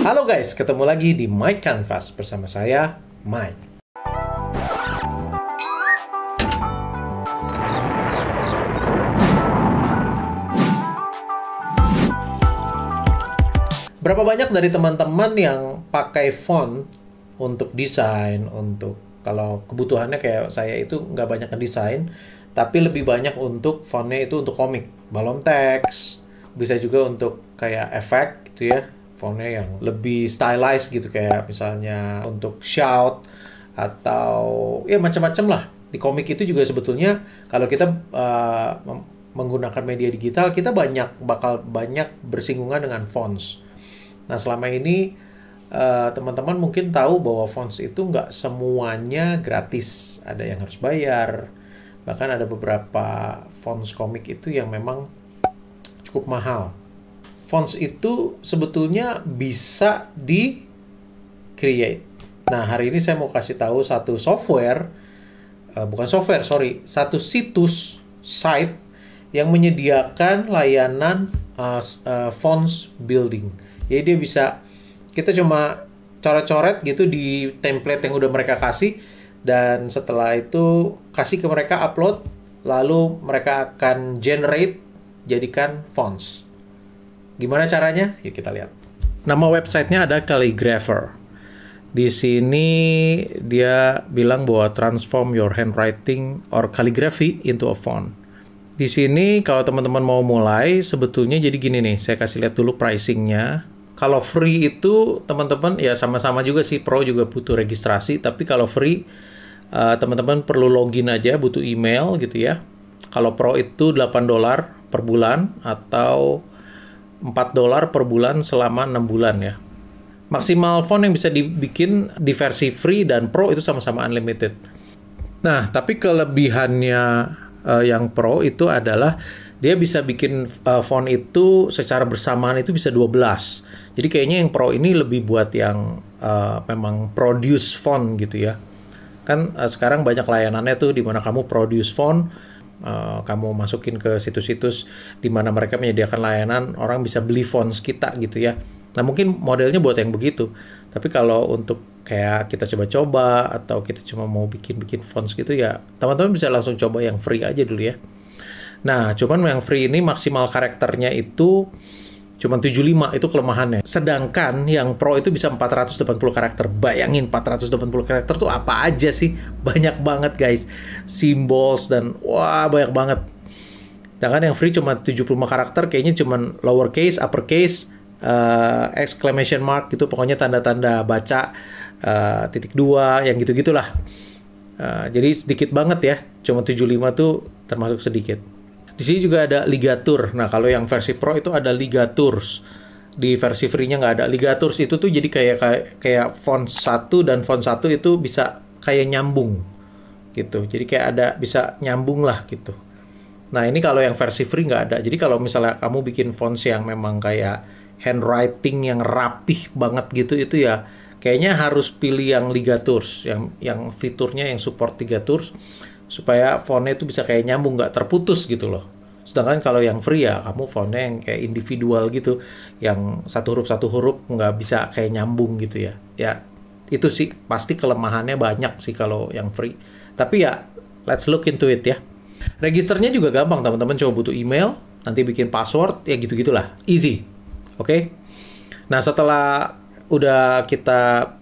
Halo guys, ketemu lagi di Mike Canvas bersama saya, Mike. Berapa banyak dari teman-teman yang pakai font untuk desain, untuk kalau kebutuhannya kayak saya itu nggak banyak ngedesain, tapi lebih banyak untuk fontnya itu untuk komik, balon teks, bisa juga untuk kayak efek gitu ya, fontnya yang lebih stylized gitu kayak misalnya untuk shout atau ya macam-macam lah. Di komik itu juga sebetulnya kalau kita menggunakan media digital, kita bakal banyak bersinggungan dengan fonts. Nah, selama ini teman-teman mungkin tahu bahwa fonts itu nggak semuanya gratis. Ada yang harus bayar. Bahkan ada beberapa fonts komik itu yang memang cukup mahal. Fonts itu sebetulnya bisa di-create. Nah, hari ini saya mau kasih tahu satu software, satu situs, site, yang menyediakan layanan fonts building. Jadi dia bisa, kita cuma coret-coret gitu di template yang udah mereka kasih, dan setelah itu kasih ke mereka upload, lalu mereka akan generate, jadikan fonts. Gimana caranya? Yuk kita lihat. Nama websitenya ada Calligrapher. Di sini dia bilang bahwa transform your handwriting or calligraphy into a font. Di sini kalau teman-teman mau mulai, sebetulnya jadi gini nih, saya kasih lihat dulu pricingnya. Kalau free itu teman-teman ya sama-sama juga sih, pro juga butuh registrasi, tapi kalau free teman-teman perlu login aja, butuh email gitu ya. Kalau pro itu $8 per bulan atau $4 per bulan selama 6 bulan ya. Maksimal font yang bisa dibikin di versi free dan pro itu sama-sama unlimited. Nah, tapi kelebihannya yang pro itu adalah dia bisa bikin font itu secara bersamaan itu bisa 12. Jadi kayaknya yang pro ini lebih buat yang memang produce font gitu ya. Kan sekarang banyak layanannya tuh di mana kamu produce font, kamu masukin ke situs-situs di mana mereka menyediakan layanan, orang bisa beli fonts kita gitu ya. Nah, mungkin modelnya buat yang begitu. Tapi kalau untuk kayak kita coba-coba atau kita cuma mau bikin-bikin fonts gitu ya, teman-teman bisa langsung coba yang free aja dulu ya. Nah, cuman yang free ini maksimal karakternya itu cuma 75, itu kelemahannya. Sedangkan yang pro itu bisa 480 karakter. Bayangin 480 karakter tuh apa aja sih? Banyak banget guys. Symbols dan wah banyak banget. Sedangkan yang free cuma 75 karakter, kayaknya cuma lowercase, uppercase, exclamation mark gitu. Pokoknya tanda-tanda baca, titik dua, yang gitu-gitulah. Jadi sedikit banget ya. Cuma 75 tuh termasuk sedikit. Di sini juga ada ligatur. Nah, kalau yang versi pro itu ada ligaturs. Di versi free-nya nggak ada. Ligaturs itu tuh jadi kayak font 1 dan font 1 itu bisa kayak nyambung gitu. Jadi kayak ada bisa nyambung lah gitu. Nah, ini kalau yang versi free nggak ada. Jadi kalau misalnya kamu bikin fonts yang memang kayak handwriting yang rapih banget gitu, itu ya kayaknya harus pilih yang ligaturs, yang fiturnya yang support ligaturs, supaya fontnya itu bisa kayak nyambung, nggak terputus gitu loh. Sedangkan kalau yang free ya kamu fontnya yang kayak individual gitu, yang satu huruf nggak bisa kayak nyambung gitu ya. Ya itu sih pasti kelemahannya banyak sih kalau yang free. Tapi ya let's look into it ya. Registernya juga gampang, teman-teman coba butuh email, nanti bikin password, ya gitu-gitulah. Easy. Oke? Nah, setelah udah kita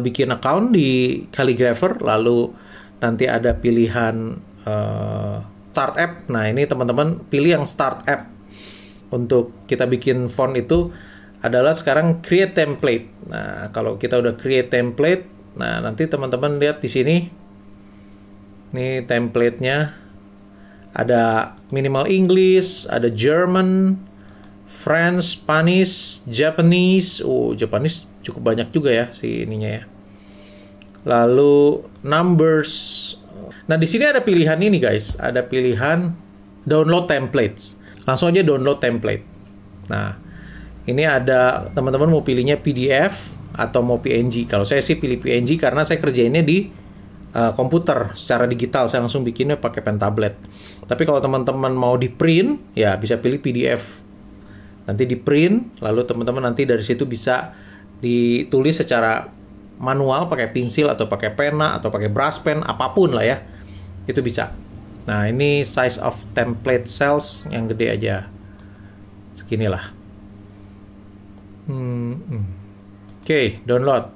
bikin account di Calligrapher, lalu nanti ada pilihan Start App. Nah, ini teman-teman pilih yang Start App. Untuk kita bikin font itu adalah sekarang Create Template. Nah, kalau kita udah Create Template, nah nanti teman-teman lihat di sini. Ini template-nya. Ada minimal English, ada German, French, Spanish, Japanese. Oh, Japanese cukup banyak juga ya si ininya ya. Lalu numbers. Nah, di sini ada pilihan ini guys, ada pilihan download templates. Langsung aja download template. Nah, ini ada teman-teman mau pilihnya PDF atau mau PNG. Kalau saya sih pilih PNG karena saya kerjainnya di komputer secara digital. Saya langsung bikinnya pakai pen tablet. Tapi kalau teman-teman mau di print, ya bisa pilih PDF. Nanti di print, lalu teman-teman nanti dari situ bisa ditulis secara manual pakai pensil atau pakai pena atau pakai brush pen, apapun lah ya. Itu bisa. Nah, ini size of template cells yang gede aja. Seginilah. Oke, download.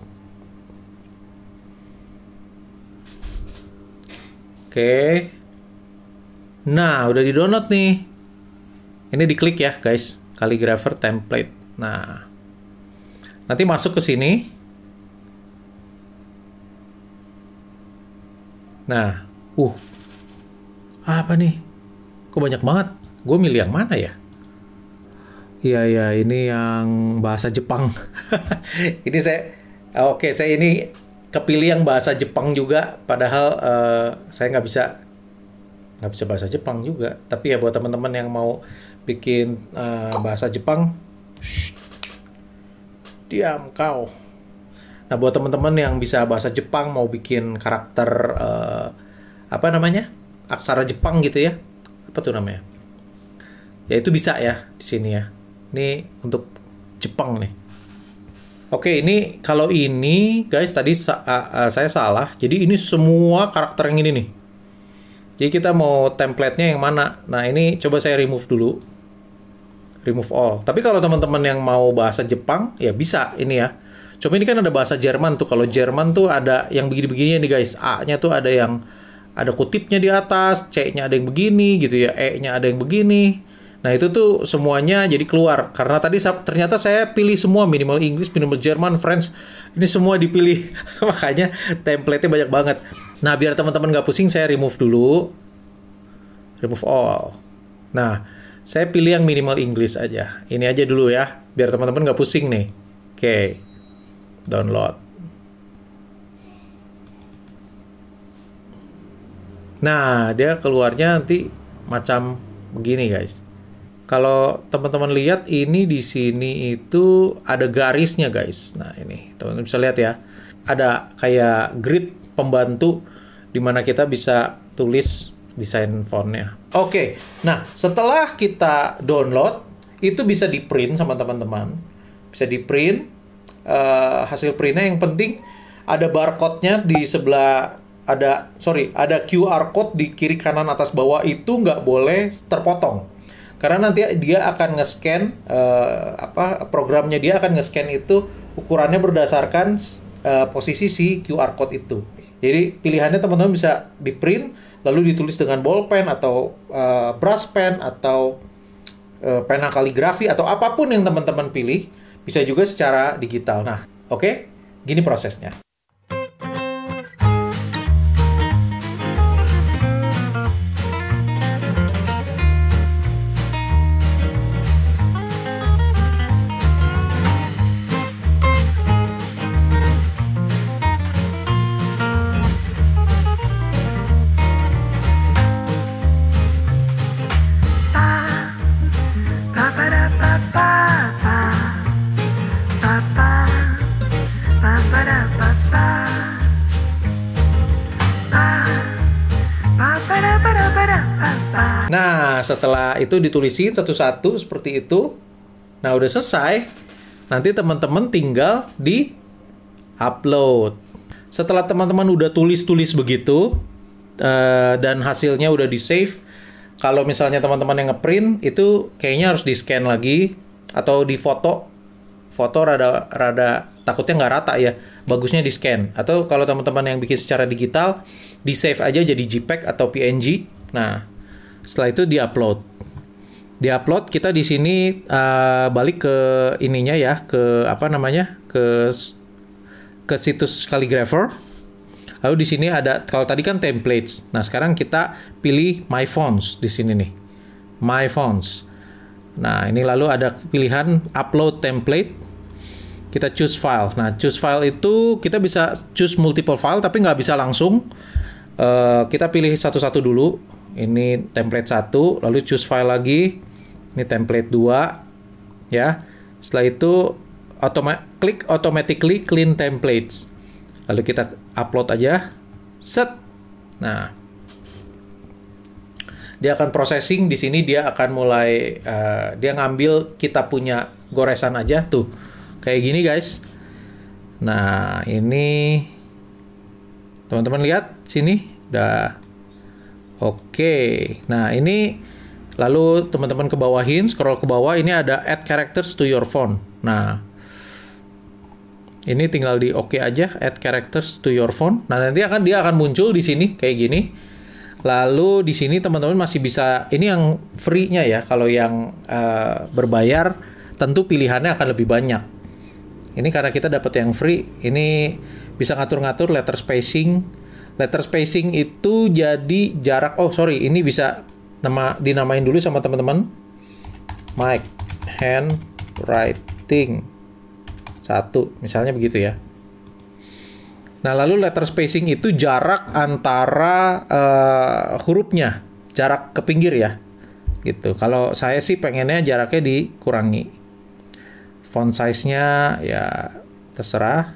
Oke. Nah, udah di-download nih. Ini diklik ya, guys. Calligrapher template. Nah, nanti masuk ke sini. Nah, apa nih? Kok banyak banget? Gue milih yang mana ya? Iya, ini yang bahasa Jepang. Ini saya ini kepilih yang bahasa Jepang juga. Padahal saya nggak bisa bahasa Jepang juga. Tapi ya buat teman-teman yang mau bikin bahasa Jepang, diam kau. Nah, buat teman-teman yang bisa bahasa Jepang mau bikin karakter aksara Jepang gitu ya, apa tuh namanya? Ya itu bisa ya di sini ya. Ini untuk Jepang nih. Oke, ini kalau ini guys tadi saya salah. Jadi ini semua karakter yang ini nih. Jadi kita mau template-nya yang mana? Nah, ini coba saya remove dulu. Remove all. Tapi kalau teman-teman yang mau bahasa Jepang, ya bisa ini ya. Coba ini kan ada bahasa Jerman tuh. Kalau Jerman tuh ada yang begini-begini nih guys. A-nya tuh ada yang ada kutipnya di atas, C-nya ada yang begini gitu ya, E-nya ada yang begini. Nah, itu tuh semuanya jadi keluar. Karena tadi ternyata saya pilih semua, minimal English, minimal Jerman, French. Ini semua dipilih. Makanya template-nya banyak banget. Nah, biar teman-teman nggak pusing, saya remove dulu. Remove all. Nah, saya pilih yang minimal English aja. Ini aja dulu ya, biar teman-teman nggak pusing nih. Oke. Download. Nah, dia keluarnya nanti macam begini, guys. Kalau teman-teman lihat ini di sini itu ada garisnya, guys. Nah, ini teman-teman bisa lihat ya. Ada kayak grid pembantu di mana kita bisa tulis desain fontnya. Oke. Nah, setelah kita download, itu bisa di-print sama teman-teman. Bisa di-print hasil printnya. Yang penting ada barcode-nya di sebelah, ada QR code di kiri kanan atas bawah, itu nggak boleh terpotong. Karena nanti dia akan nge-scan, programnya dia akan nge-scan itu ukurannya berdasarkan posisi si QR code itu. Jadi pilihannya teman-teman bisa di-print, lalu ditulis dengan ballpen atau brush pen atau pena kaligrafi atau apapun yang teman-teman pilih, bisa juga secara digital. Nah, oke, gini prosesnya. Nah, setelah itu ditulisin satu-satu seperti itu. Nah, udah selesai. Nanti teman-teman tinggal di upload. Setelah teman-teman udah tulis-tulis begitu, dan hasilnya udah di-save, kalau misalnya teman-teman yang ngeprint, itu kayaknya harus di-scan lagi, atau di foto. Foto rada takutnya nggak rata ya. Bagusnya di-scan. Atau kalau teman-teman yang bikin secara digital, di-save aja jadi JPEG atau PNG. Nah, setelah itu di-upload. Di-upload, kita di sini balik ke ininya ya, ke ke situs Calligrapher. Lalu di sini ada, kalau tadi kan templates. Nah, sekarang kita pilih My Fonts di sini nih. My Fonts. Nah, ini lalu ada pilihan upload template. Kita choose file. Nah, choose file itu kita bisa choose multiple file tapi nggak bisa langsung. Kita pilih satu-satu dulu. Ini template 1, lalu choose file lagi. Ini template 2, ya. Setelah itu klik automatically clean templates. Lalu kita upload aja. Set. Nah, dia akan processing di sini, dia akan mulai dia ngambil kita punya goresan aja tuh. Kayak gini, guys. Nah, ini teman-teman lihat sini udah oke. Nah, ini lalu teman-teman ke bawahin, scroll ke bawah, ini ada add characters to your font. Nah, ini tinggal di oke aja, add characters to your font. Nah, nanti dia akan muncul di sini kayak gini. Lalu di sini teman-teman masih bisa, ini yang free-nya ya. Kalau yang berbayar tentu pilihannya akan lebih banyak. Ini karena kita dapat yang free, ini bisa ngatur-ngatur letter spacing. Letter spacing itu jadi jarak, ini bisa dinamain dulu sama teman-teman. Mic, handwriting 1, misalnya begitu ya. Nah, lalu letter spacing itu jarak antara hurufnya, jarak ke pinggir ya. Gitu. Kalau saya sih pengennya jaraknya dikurangi. Font size-nya ya terserah.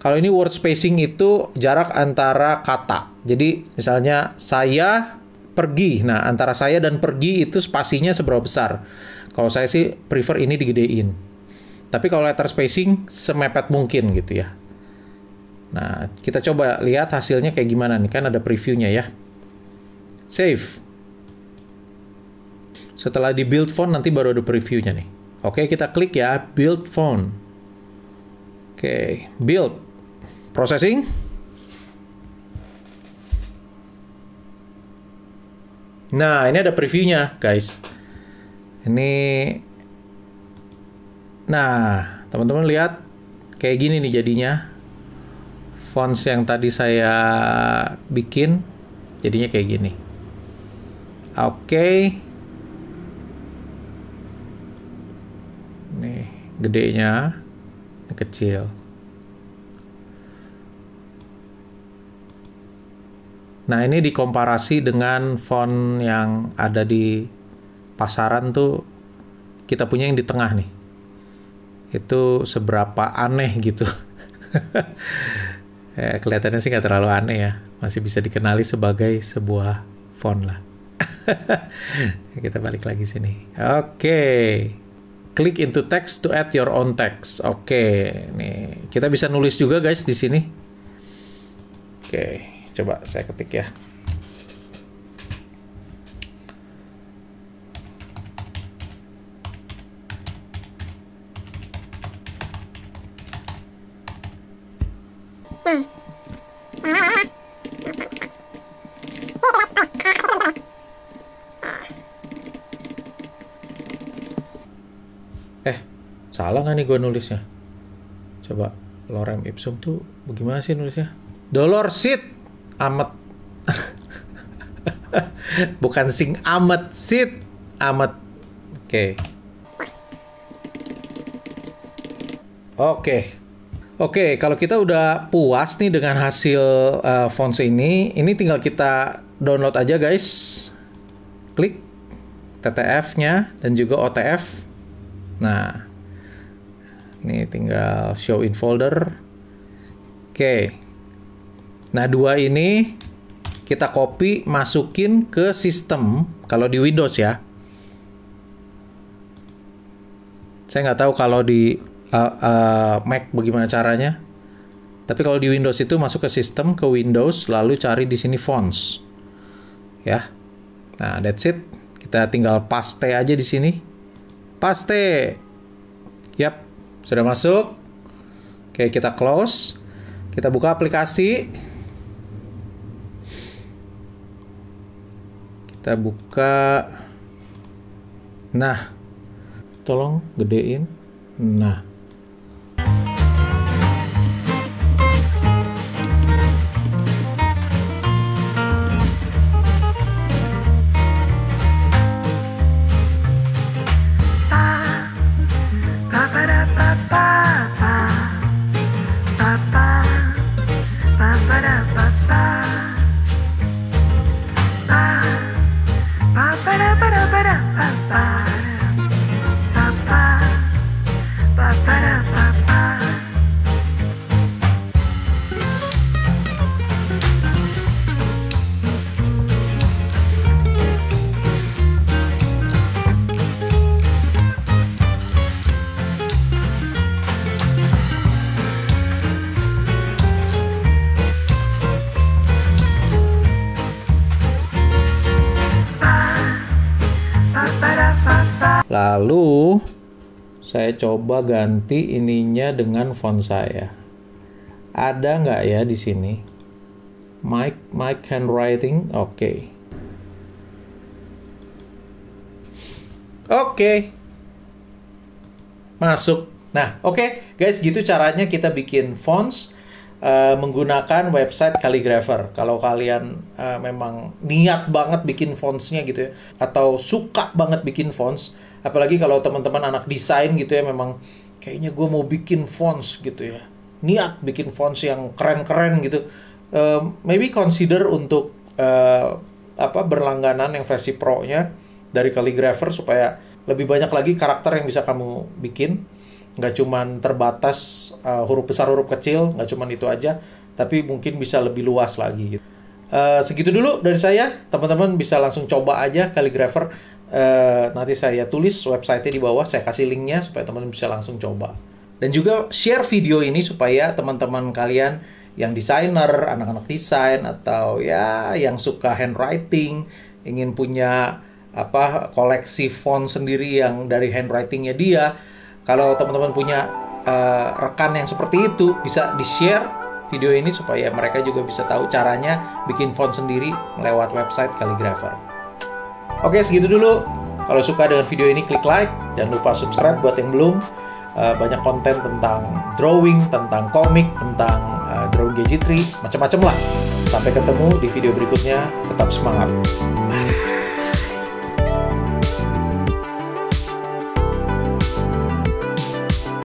Kalau ini word spacing itu jarak antara kata. Jadi misalnya saya pergi. Nah, antara saya dan pergi itu spasinya seberapa besar. Kalau saya sih prefer ini digedein. Tapi kalau letter spacing semepet mungkin gitu ya. Nah, kita coba lihat hasilnya kayak gimana nih. Kan ada previewnya ya. Save. Setelah di build font nanti baru ada previewnya nih. Oke, kita klik ya, build font. Oke, build. Processing. Nah, ini ada previewnya, guys. Ini. Nah, teman-teman lihat kayak gini nih jadinya. Fonts yang tadi saya bikin jadinya kayak gini. Oke. Nih, gedenya, ini kecil. Nah, ini dikomparasi dengan font yang ada di pasaran tuh, kita punya yang di tengah nih. Itu seberapa aneh gitu. Kelihatannya sih nggak terlalu aneh ya. Masih bisa dikenali sebagai sebuah font lah. Kita balik lagi sini. Oke. Click into text to add your own text. Oke, nih kita bisa nulis juga guys di sini. Oke, coba saya ketik ya. Salah nggak nih gue nulisnya? Coba, lorem ipsum tuh bagaimana sih nulisnya? Dolor sit amet. Bukan sing amet, sit amet. Oke, kalau kita udah puas nih dengan hasil fonts ini tinggal kita download aja guys. Klik TTF-nya dan juga OTF. Nah, ini tinggal show in folder. Oke. Nah, 2 ini kita copy, masukin ke sistem. Kalau di Windows ya. Saya nggak tahu kalau di Mac bagaimana caranya. Tapi kalau di Windows itu masuk ke sistem, ke Windows, lalu cari di sini fonts. Ya. Nah, that's it. Kita tinggal paste aja di sini. Paste. Yap. Sudah masuk. Oke, kita close. Kita buka aplikasi. Kita buka. Nah, tolong gedein. Nah. Lalu saya coba ganti ininya dengan font saya. Ada nggak ya di sini? Mike handwriting, oke. Oke. Masuk. Nah, oke, guys, gitu caranya kita bikin fonts menggunakan website Calligrapher. Kalau kalian memang niat banget bikin fontsnya gitu ya, atau suka banget bikin fonts, apalagi kalau teman-teman anak desain gitu ya, memang kayaknya gue mau bikin fonts gitu ya, niat bikin fonts yang keren-keren gitu, maybe consider untuk berlangganan yang versi pro-nya dari Calligrapher supaya lebih banyak lagi karakter yang bisa kamu bikin. Nggak cuman terbatas huruf besar, huruf kecil, nggak cuman itu aja, tapi mungkin bisa lebih luas lagi. Segitu dulu dari saya, teman-teman bisa langsung coba aja Calligrapher. Nanti saya tulis website-nya di bawah, saya kasih linknya supaya teman-teman bisa langsung coba. Dan juga share video ini supaya teman-teman kalian yang desainer, anak-anak desain, atau ya yang suka handwriting, ingin punya koleksi font sendiri yang dari handwritingnya dia. Kalau teman-teman punya rekan yang seperti itu, bisa di-share video ini supaya mereka juga bisa tahu caranya bikin font sendiri lewat website Calligrapher. Oke, segitu dulu. Kalau suka dengan video ini, klik like. Jangan lupa subscribe buat yang belum. Banyak konten tentang drawing, tentang komik, tentang drawing gadgetry, macam-macam lah. Sampai ketemu di video berikutnya. Tetap semangat. Bye.